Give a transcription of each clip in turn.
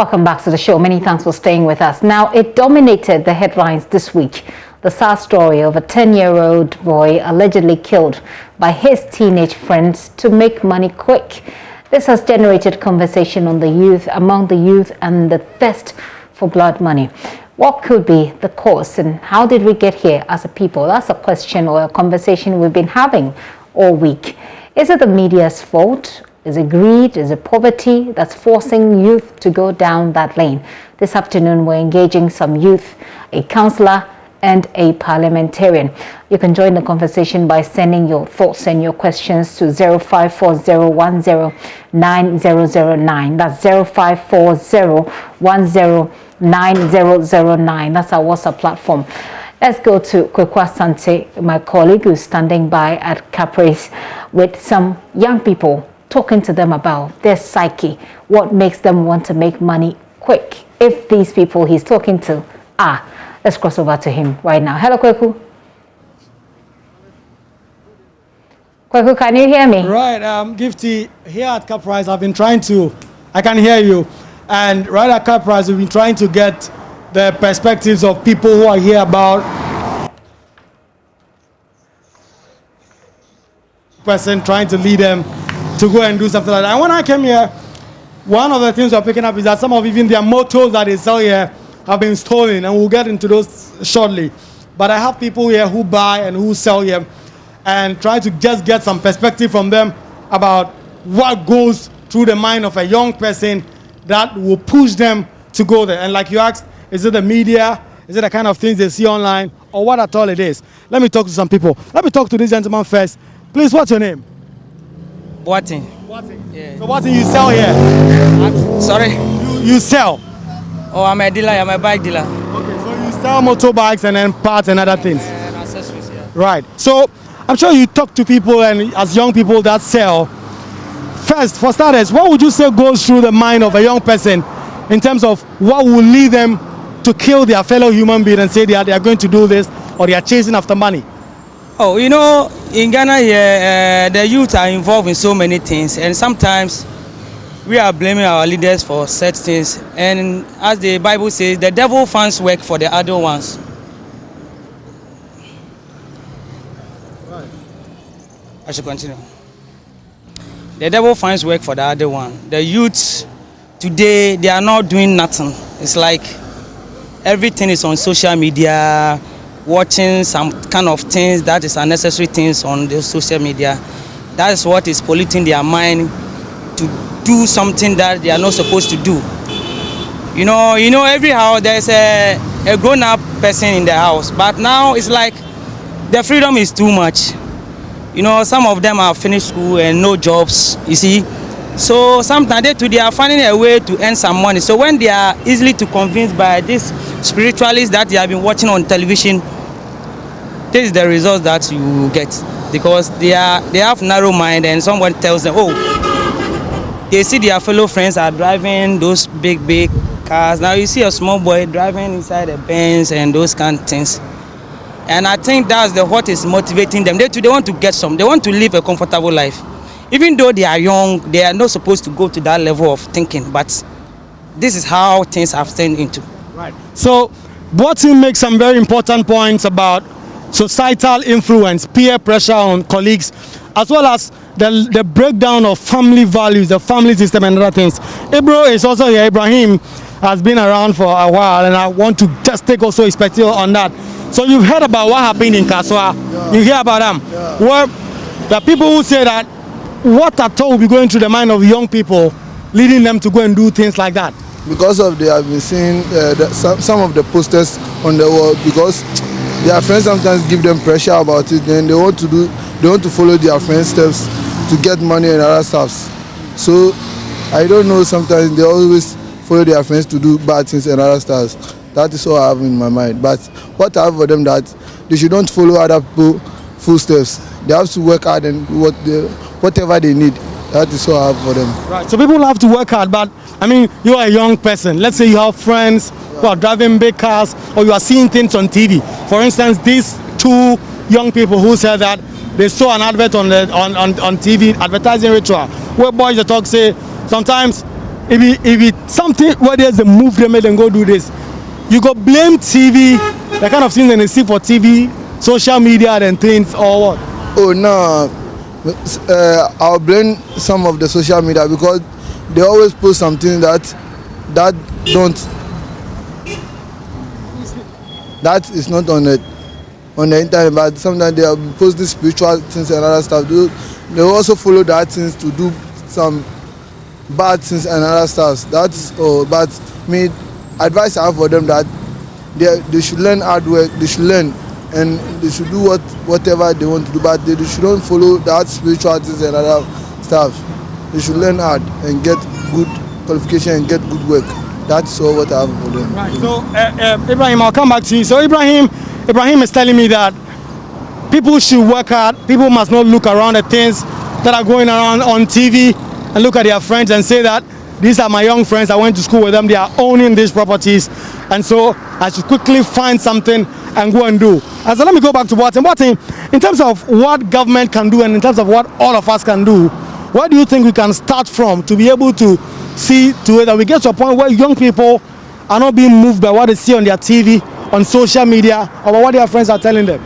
Welcome back to the show. Many thanks for staying with us. Now, it dominated the headlines this week. The sad story of a 10-year-old boy allegedly killed by his teenage friends to make money quick. This has generated conversation among the youth and the thirst for blood money. What could be the cause and how did we get here as a people? That's a question or a conversation we've been having all week. Is it the media's fault? Is it greed? Is it poverty that's forcing youth to go down that lane? This afternoon, we're engaging some youth, a councillor, and a parliamentarian. You can join the conversation by sending your thoughts and your questions to 0540109009. That's 0540109009. That's our WhatsApp platform. Let's go to Kwaku Asante, my colleague who's standing by at Caprice with some young people, talking to them about their psyche, what makes them want to make money quick. If these people he's talking to are, let's cross over to him right now. Hello, Kwaku. Kwaku, can you hear me? Right, Gifty, here at Caprice, I can hear you. And right at Caprice, we've been trying to get the perspectives of people who are here about person trying to lead them to go and do something like that. And when I came here, one of the things we're picking up is that some of even their motors that they sell here have been stolen, and we'll get into those shortly. But I have people here who buy and who sell here and try to just get some perspective from them about what goes through the mind of a young person that will push them to go there. And like you asked, is it the media? Is it the kind of things they see online? Or what at all it is? Let me talk to some people. Let me talk to this gentleman first. Please, what's your name? Boating. Yeah. So what do you sell here? Sorry? You sell? Oh, I'm a dealer. I'm a bike dealer. Okay, so you sell motorbikes and then parts and other things? And accessories, yeah. Right. So I'm sure you talk to people and as young people that sell. First, for starters, what would you say goes through the mind of a young person in terms of what will lead them to kill their fellow human being and say they are going to do this or they are chasing after money? Oh, you know, in Ghana here, the youth are involved in so many things, and sometimes we are blaming our leaders for such things. And as the Bible says, the devil finds work for the other ones. Right. I should continue. The devil finds work for the other one. The youth today, they are not doing nothing. It's like everything is on social media, watching some kind of things that is unnecessary things on the social media. That is what is polluting their mind to do something that they are not supposed to do. You know, every house there's a grown-up person in the house, but now it's like the freedom is too much. You know, some of them have finished school and no jobs, you see. So sometimes they are finding a way to earn some money. So when they are easily to convince by this spiritualists that they have been watching on television, this is the result that you get, because they have narrow mind, and someone tells them, oh, they see their fellow friends are driving those big cars. Now you see a small boy driving inside a Benz and those kind of things. And I think that's what is motivating them. They want to get some. They want to live a comfortable life. Even though they are young, they are not supposed to go to that level of thinking. But this is how things have turned into. Right. So, Boating makes some very important points about societal influence, peer pressure on colleagues, as well as the breakdown of family values, the family system and other things. Ibro is also here. Ibrahim has been around for a while, and I want to just take also his perspective on that. So you've heard about what happened in Kaswa. Yeah. You hear about them. Yeah. Where the people who say that what at all will be going through the mind of young people, leading them to go and do things like that? Because of they have been seeing some of the posters on the wall, because their friends sometimes give them pressure about it, then they want to follow their friends' steps to get money and other stuffs. So I don't know, sometimes they always follow their friends to do bad things and other stuff. That is all I have in my mind. But what I have for them, that they should not follow other people's footsteps. They have to work hard and whatever they need. That is all I have for them. Right. So people have to work hard, but I mean, you are a young person. Let's say you have friends who are driving big cars, or you are seeing things on TV. For instance, these two young people who said that they saw an advert on TV, advertising ritual, where boys talk say sometimes if it's something where there's a move they made and go do this, you go blame TV, the kind of things that they see for TV, social media and things, or what? Oh no, I'll blame some of the social media because they always post something that is not on the internet, but sometimes they are posting spiritual things and other stuff. They also follow that things to do some bad things and other stuff. That's but me advice I have for them that they should learn hard work, they should learn and they should do whatever they want to do, but they shouldn't follow that spiritual things and other stuff. They should learn hard and get good qualification and get good work. That's all what I have for them. Right. So Ibrahim, I'll come back to you. So Ibrahim is telling me that people should work hard. People must not look around at things that are going around on TV and look at their friends and say that these are my young friends. I went to school with them. They are owning these properties, and so I should quickly find something and go and do. And so let me go back to Boateng, in terms of what government can do and in terms of what all of us can do, where do you think we can start from to be able to see to it that we get to a point where young people are not being moved by what they see on their TV, on social media, or what their friends are telling them?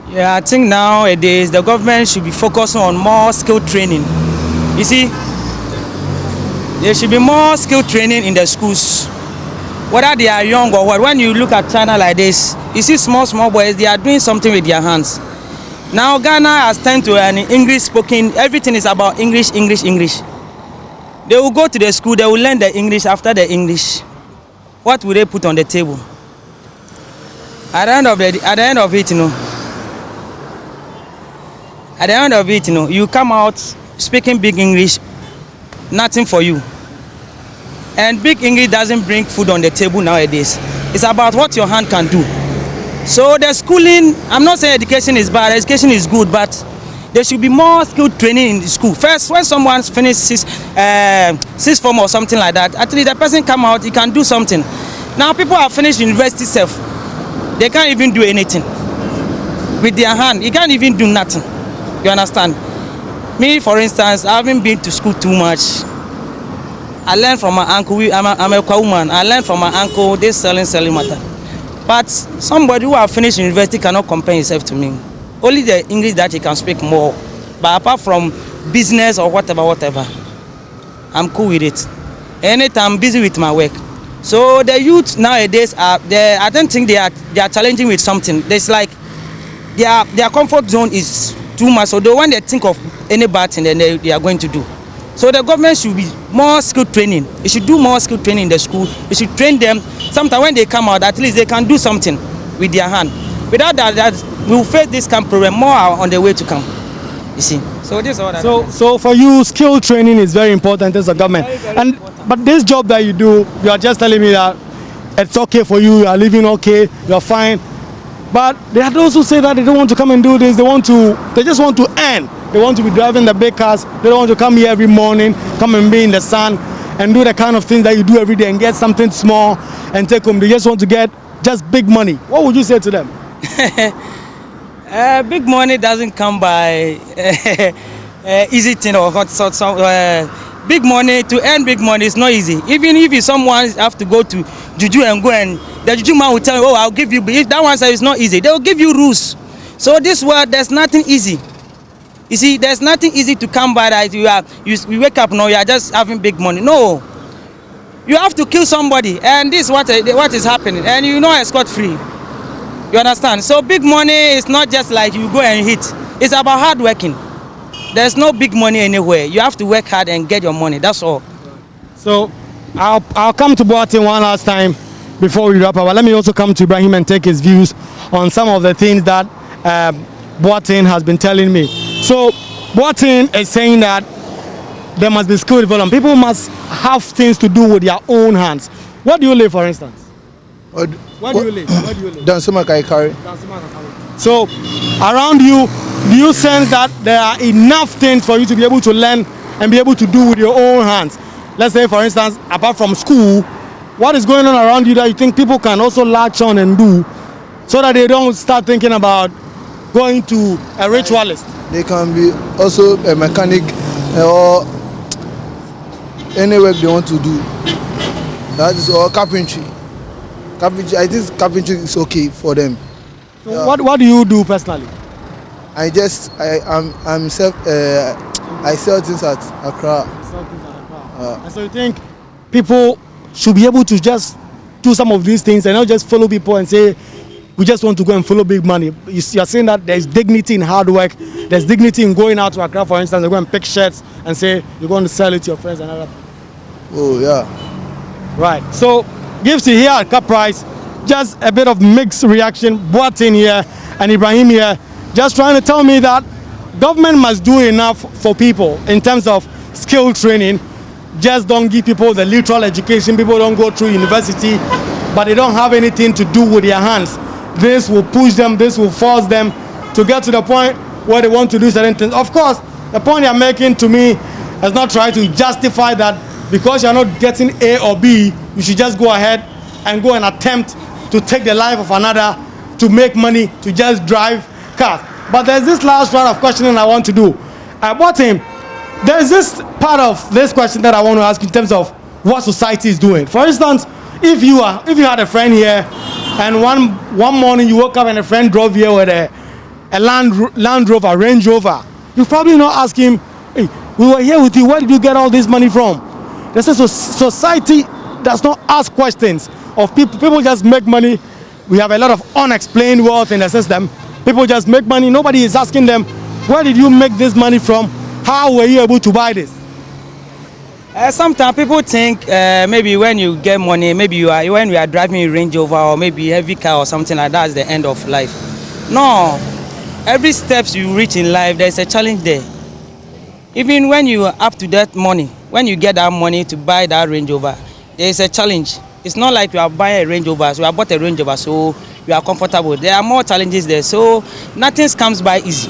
Yeah, I think nowadays the government should be focusing on more skill training. You see, there should be more skill training in the schools, whether they are young or what. When you look at China like this, you see small boys, they are doing something with their hands. Now Ghana has turned to an English spoken, everything is about English. They will go to the school, they will learn the English. After the English, what will they put on the table? At the end of it, you come out speaking big English, nothing for you. And big English doesn't bring food on the table nowadays. It's about what your hand can do. So the schooling, I'm not saying education is bad, education is good, but there should be more skill training in the school. First, when someone's finished sixth form or something like that, at least the person come out, he can do something. Now people have finished university self. They can't even do anything with their hand. You can't even do nothing. You understand? Me, for instance, I haven't been to school too much. I learned from my uncle. I'm a woman. I learned from my uncle this selling matter. But somebody who have finished university cannot compare himself to me. Only the English that he can speak more. But apart from business or whatever, I'm cool with it. Anytime I'm busy with my work. So the youth nowadays I don't think they are challenging with something. There's like their comfort zone is too much. So when they think of any bad thing, then they are going to do. So the government should be more skill training. It should do more skill training in the school. It should train them. Sometimes when they come out, at least they can do something with their hand. Without that we will face this kind of problem more on the way to come. You see. So this is all that. So for you, skill training is very important as a government. Very but this job that you do, you are just telling me that it's okay for you. You are living okay. You are fine. But there are those who say that they don't want to come and do this. They just want to earn. They want to be driving the big cars. They don't want to come here every morning, come and be in the sun and do the kind of things that you do every day and get something small and take home. They just want to get just big money. What would you say to them? Big money doesn't come by easy thing or big money. To earn big money is not easy. Even if someone have to go to juju and go and the juju man will tell you, oh, I'll give you. If that one says it's not easy, they will give you rules. So this world, there's nothing easy. You see, there's nothing easy to come by that you wake up now, you are just having big money. No. You have to kill somebody, and this is what is happening, and you know escort free. You understand? So big money is not just like you go and hit. It's about hard working. There's no big money anywhere. You have to work hard and get your money. That's all. So I'll come to Boateng one last time before we wrap up. But let me also come to Ibrahim and take his views on some of the things that Boateng has been telling me. So Boateng is saying that there must be skill development. People must have things to do with their own hands. Where do you live, for instance? Where do you live? Dansuma Kaikari. So around you, do you sense that there are enough things for you to be able to learn and be able to do with your own hands? Let's say, for instance, apart from school, what is going on around you that you think people can also latch on and do so that they don't start thinking about going to a ritualist? They can be also a mechanic or any work they want to do. That is all. Carpentry. I think carpentry is okay for them. So what do you do personally? I sell things at Accra. And so you think people should be able to just do some of these things and not just follow people and say, we just want to go and follow big money. You're saying that there's dignity in hard work. There's dignity in going out to Accra, for instance, and go and pick shirts and say you're going to sell it to your friends and other. Oh, yeah. Right. So, Gifty here at Cup Price, just a bit of mixed reaction. Boateng here and Ibrahim here, just trying to tell me that government must do enough for people in terms of skill training. Just don't give people the literal education. People don't go through university, but they don't have anything to do with their hands. This will push them, this will force them to get to the point where they want to do certain things. Of course, the point they're making to me is not trying to justify that because you're not getting A or B, you should just go ahead and go and attempt to take the life of another to make money, to just drive cars. But there's this last round of questioning I want to do. There's this part of this question that I want to ask in terms of what society is doing. For instance, if you had a friend here and one morning you woke up and a friend drove here with a Land Rover, Range Rover, you probably not ask him, hey, we were here with you, where did you get all this money from? There's a society does not ask questions of people. People just make money. We have a lot of unexplained wealth in the system. People just make money. Nobody is asking them, where did you make this money from? How were you able to buy this? Sometimes people think maybe when you get money, maybe when you are driving a Range Rover or maybe a heavy car or something like that is the end of life. No, every steps you reach in life, there's a challenge there. Even when you are up to that money, when you get that money to buy that Range Rover, there is a challenge. It's not like you are buying a Range Rover, so you have bought a Range Rover, so you are comfortable. There are more challenges there, so nothing comes by easy.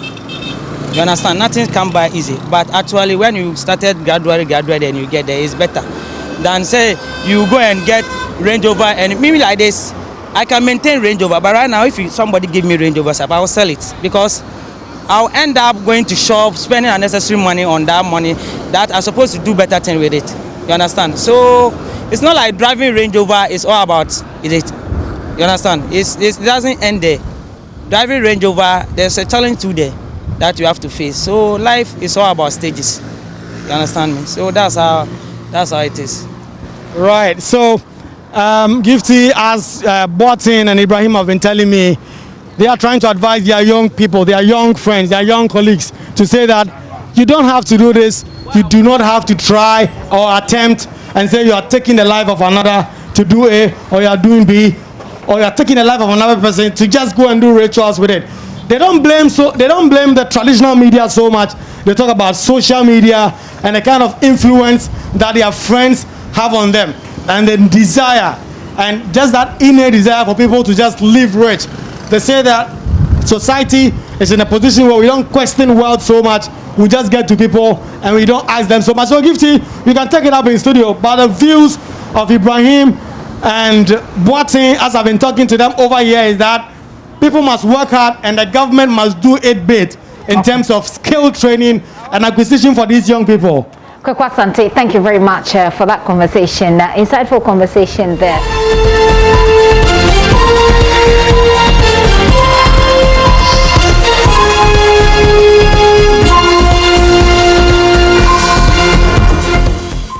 You understand? Nothing comes by easy. But actually, when you started gradually, and you get there, it's better than say you go and get Range Rover. And maybe like this, I can maintain Range Rover, but right now, if somebody give me Range Rover, I will sell it because I'll end up going to shop, spending unnecessary money on that money that I'm supposed to do better thing with it. You understand? So it's not like driving Range Rover is all about it. You understand? It doesn't end there. Driving Range Rover, there's a challenge too there that you have to face. So life is all about stages. You understand me? So that's how it is. Right. So Gifty, as Boateng and Ibrahim have been telling me, they are trying to advise their young people, their young friends, their young colleagues to say that you don't have to do this. You do not have to try or attempt and say you are taking the life of another to do A, or you are doing B, or you are taking the life of another person to just go and do rituals with it. They don't blame the traditional media so much. They talk about social media and the kind of influence that their friends have on them, and the desire, and just that innate desire for people to just live rich. They say that society is in a position where we don't question wealth so much. We just get to people and we don't ask them so much. So Gifty, you can take it up in studio. But the views of Ibrahim and Boateng, as I've been talking to them over here, is that people must work hard and the government must do its bit in terms of skill training and acquisition for these young people. Kwaku Asante, thank you very much for that conversation, insightful conversation there.